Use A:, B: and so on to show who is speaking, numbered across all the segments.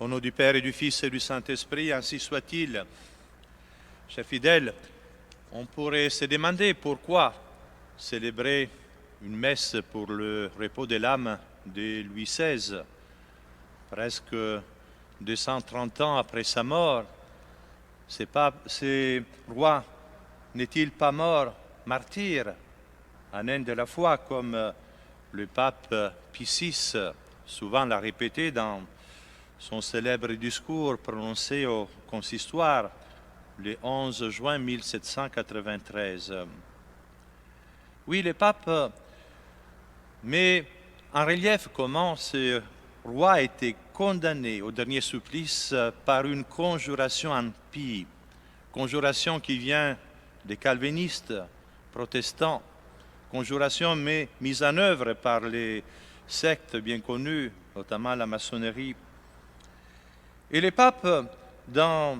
A: Au nom du Père et du Fils et du Saint-Esprit, ainsi soit-il. Chers fidèles, on pourrait se demander pourquoi célébrer une messe pour le repos de l'âme de Louis XVI, presque 230 ans après sa mort. Ce roi n'est-il pas mort martyr, un naine de la foi, comme le pape Pie VI souvent l'a répété dans son célèbre discours prononcé au consistoire le 11 juin 1793. Oui, le pape met en relief comment ce roi a été condamné au dernier supplice par une conjuration impie, conjuration qui vient des calvinistes protestants, conjuration mise en œuvre par les sectes bien connues, notamment la maçonnerie. Et le pape, dans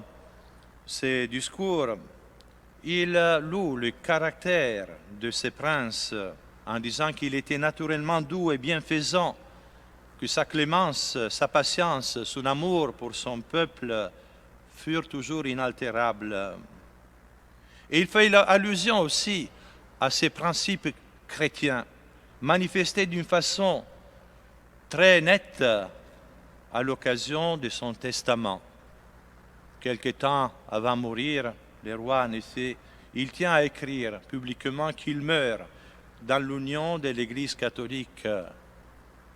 A: ses discours, il loue le caractère de ce prince en disant qu'il était naturellement doux et bienfaisant, que sa clémence, sa patience, son amour pour son peuple furent toujours inaltérables. Et il fait allusion aussi à ces principes chrétiens, manifestés d'une façon très nette à l'occasion de son testament. Quelque temps avant de mourir, le roi, en effet, il tient à écrire publiquement qu'il meurt dans l'union de l'Église catholique,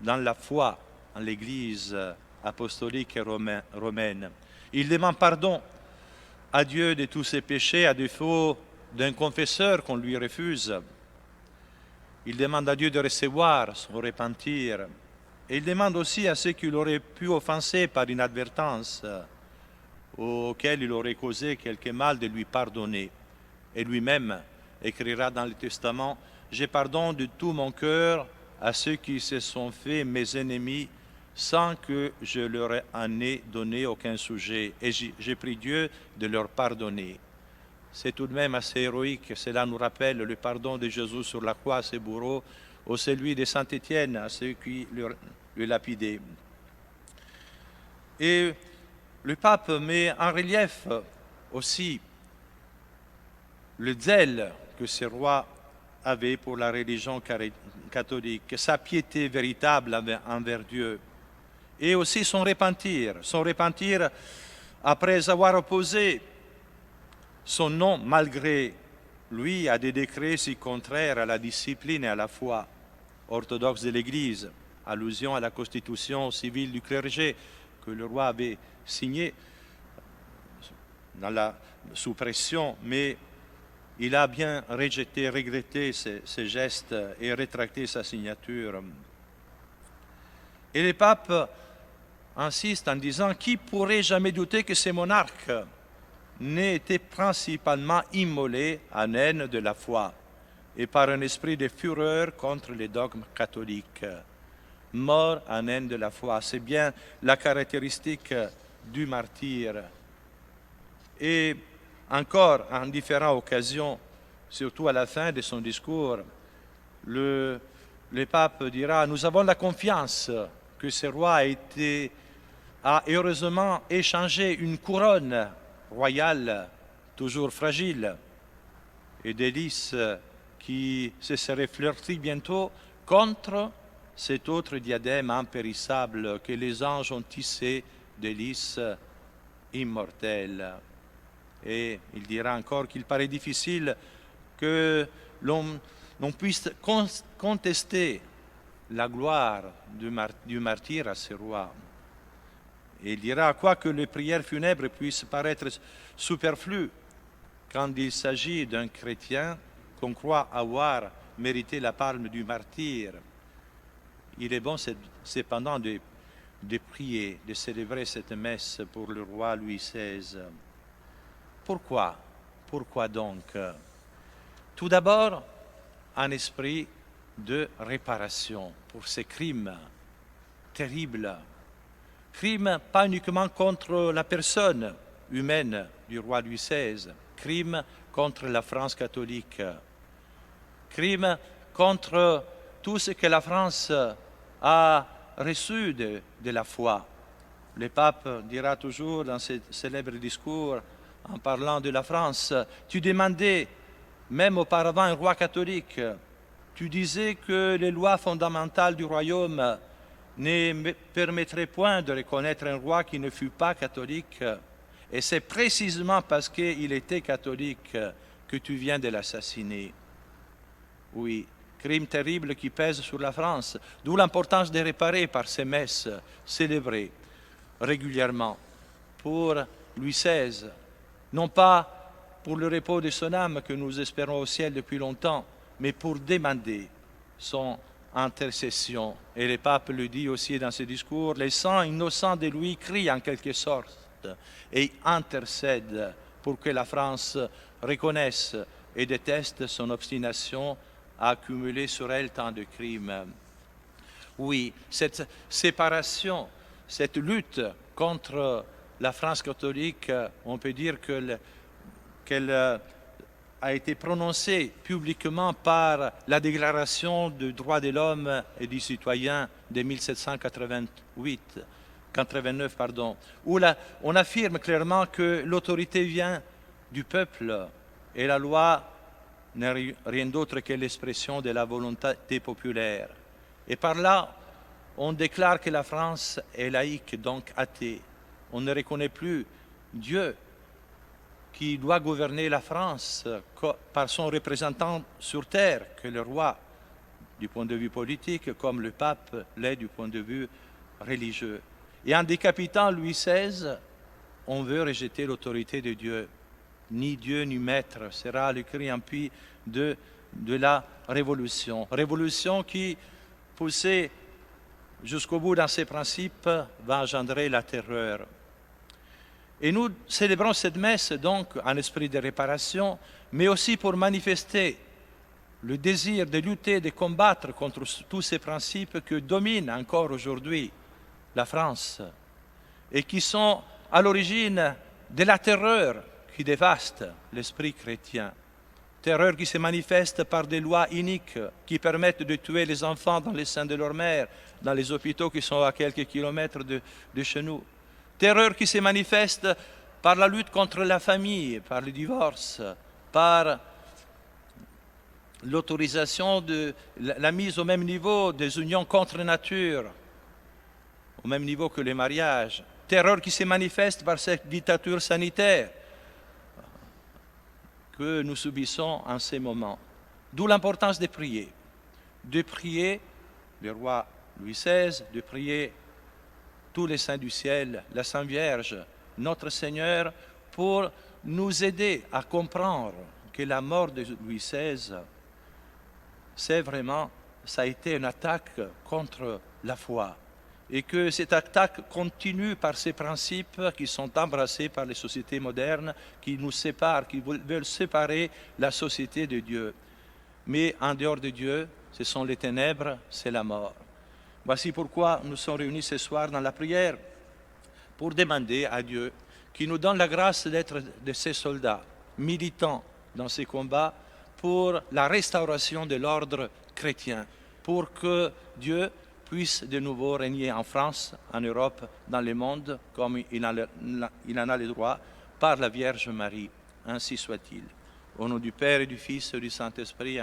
A: dans la foi en l'Église apostolique et romaine. Il demande pardon à Dieu de tous ses péchés, à défaut d'un confesseur qu'on lui refuse. Il demande à Dieu de recevoir son repentir. Et il demande aussi à ceux qu'il aurait pu offenser par inadvertance, auxquels il aurait causé quelque mal, de lui pardonner. Et lui-même écrira dans le Testament, « Je pardonne de tout mon cœur à ceux qui se sont faits mes ennemis sans que je leur en ai donné aucun sujet. Et j'ai prié Dieu de leur pardonner. » C'est tout de même assez héroïque. Cela nous rappelle le pardon de Jésus sur la croix à ses bourreaux, ou celui de Saint Étienne à ceux qui le lapidaient. Et le pape met en relief aussi le zèle que ce roi avait pour la religion catholique, sa piété véritable envers Dieu, et aussi son repentir après avoir opposé son nom malgré lui à des décrets si contraires à la discipline et à la foi orthodoxe de l'Église, allusion à la constitution civile du clergé que le roi avait signée sous pression, mais il a bien regretté ces gestes et rétracté sa signature. Et le pape insiste en disant « Qui pourrait jamais douter que ces monarques n'aient été principalement immolés en haine de la foi et par un esprit de fureur contre les dogmes catholiques. Mort en haine de la foi, c'est bien la caractéristique du martyr. » Et encore, en différentes occasions, surtout à la fin de son discours, le pape dira « Nous avons la confiance que ce roi a heureusement échangé une couronne royale, toujours fragile, et des lys qui se serait flirté bientôt contre cet autre diadème impérissable que les anges ont tissé des lys immortels. » Et il dira encore qu'il paraît difficile que l'on puisse contester la gloire du martyr à ce roi. Et il dira, quoique les prières funèbres puissent paraître superflues quand il s'agit d'un chrétien qu'on croit avoir mérité la palme du martyr, il est bon cependant de prier, de célébrer cette messe pour le roi Louis XVI. Pourquoi? Pourquoi donc? Tout d'abord, un esprit de réparation pour ces crimes terribles. Crimes pas uniquement contre la personne humaine du roi Louis XVI, crimes contre la France catholique, crimes contre tout ce que la France a reçu de la foi, le pape dira toujours dans ses célèbres discours, en parlant de la France, tu demandais, même auparavant, un roi catholique. Tu disais que les lois fondamentales du royaume ne permettraient point de reconnaître un roi qui ne fût pas catholique. Et c'est précisément parce qu'il était catholique que tu viens de l'assassiner. Oui, crime terrible qui pèse sur la France, d'où l'importance de réparer par ces messes célébrées régulièrement pour Louis XVI, non pas pour le repos de son âme que nous espérons au ciel depuis longtemps, mais pour demander son intercession. Et le pape le dit aussi dans ses discours, les saints innocents de Louis crient en quelque sorte et intercèdent pour que la France reconnaisse et déteste son obstination à accumuler sur elle tant de crimes. Oui, cette séparation, cette lutte contre la France catholique, on peut dire qu'elle a été prononcée publiquement par la Déclaration des droits de l'homme et du citoyen de 1789, où on affirme clairement que l'autorité vient du peuple et la loi n'est rien d'autre que l'expression de la volonté populaire. Et par là, on déclare que la France est laïque, donc athée. On ne reconnaît plus Dieu qui doit gouverner la France par son représentant sur terre, que le roi, du point de vue politique, comme le pape l'est du point de vue religieux. Et en décapitant Louis XVI, on veut rejeter l'autorité de Dieu. Ni Dieu ni maître sera le cri impie de la révolution. Révolution qui, poussée jusqu'au bout dans ses principes, va engendrer la terreur. Et nous célébrons cette messe donc en esprit de réparation, mais aussi pour manifester le désir de lutter, de combattre contre tous ces principes que dominent encore aujourd'hui la France et qui sont à l'origine de la terreur qui dévaste l'esprit chrétien. Terreur qui se manifeste par des lois iniques qui permettent de tuer les enfants dans les seins de leur mère, dans les hôpitaux qui sont à quelques kilomètres de chez nous. Terreur qui se manifeste par la lutte contre la famille, par le divorce, par l'autorisation de la mise au même niveau des unions contre nature, au même niveau que les mariages. Terreur qui se manifeste par cette dictature sanitaire que nous subissons en ces moments. D'où l'importance de prier le roi Louis XVI, de prier tous les saints du ciel, la Sainte Vierge, notre Seigneur, pour nous aider à comprendre que la mort de Louis XVI, ça a été une attaque contre la foi. Et que cette attaque continue par ces principes qui sont embrassés par les sociétés modernes, qui nous séparent, qui veulent séparer la société de Dieu. Mais en dehors de Dieu, ce sont les ténèbres, c'est la mort. Voici pourquoi nous sommes réunis ce soir dans la prière pour demander à Dieu qu'il nous donne la grâce d'être de ces soldats militants dans ces combats pour la restauration de l'ordre chrétien, pour que Dieu puisse de nouveau régner en France, en Europe, dans le monde, comme il en a le droit, par la Vierge Marie. Ainsi soit-il. Au nom du Père et du Fils et du Saint-Esprit.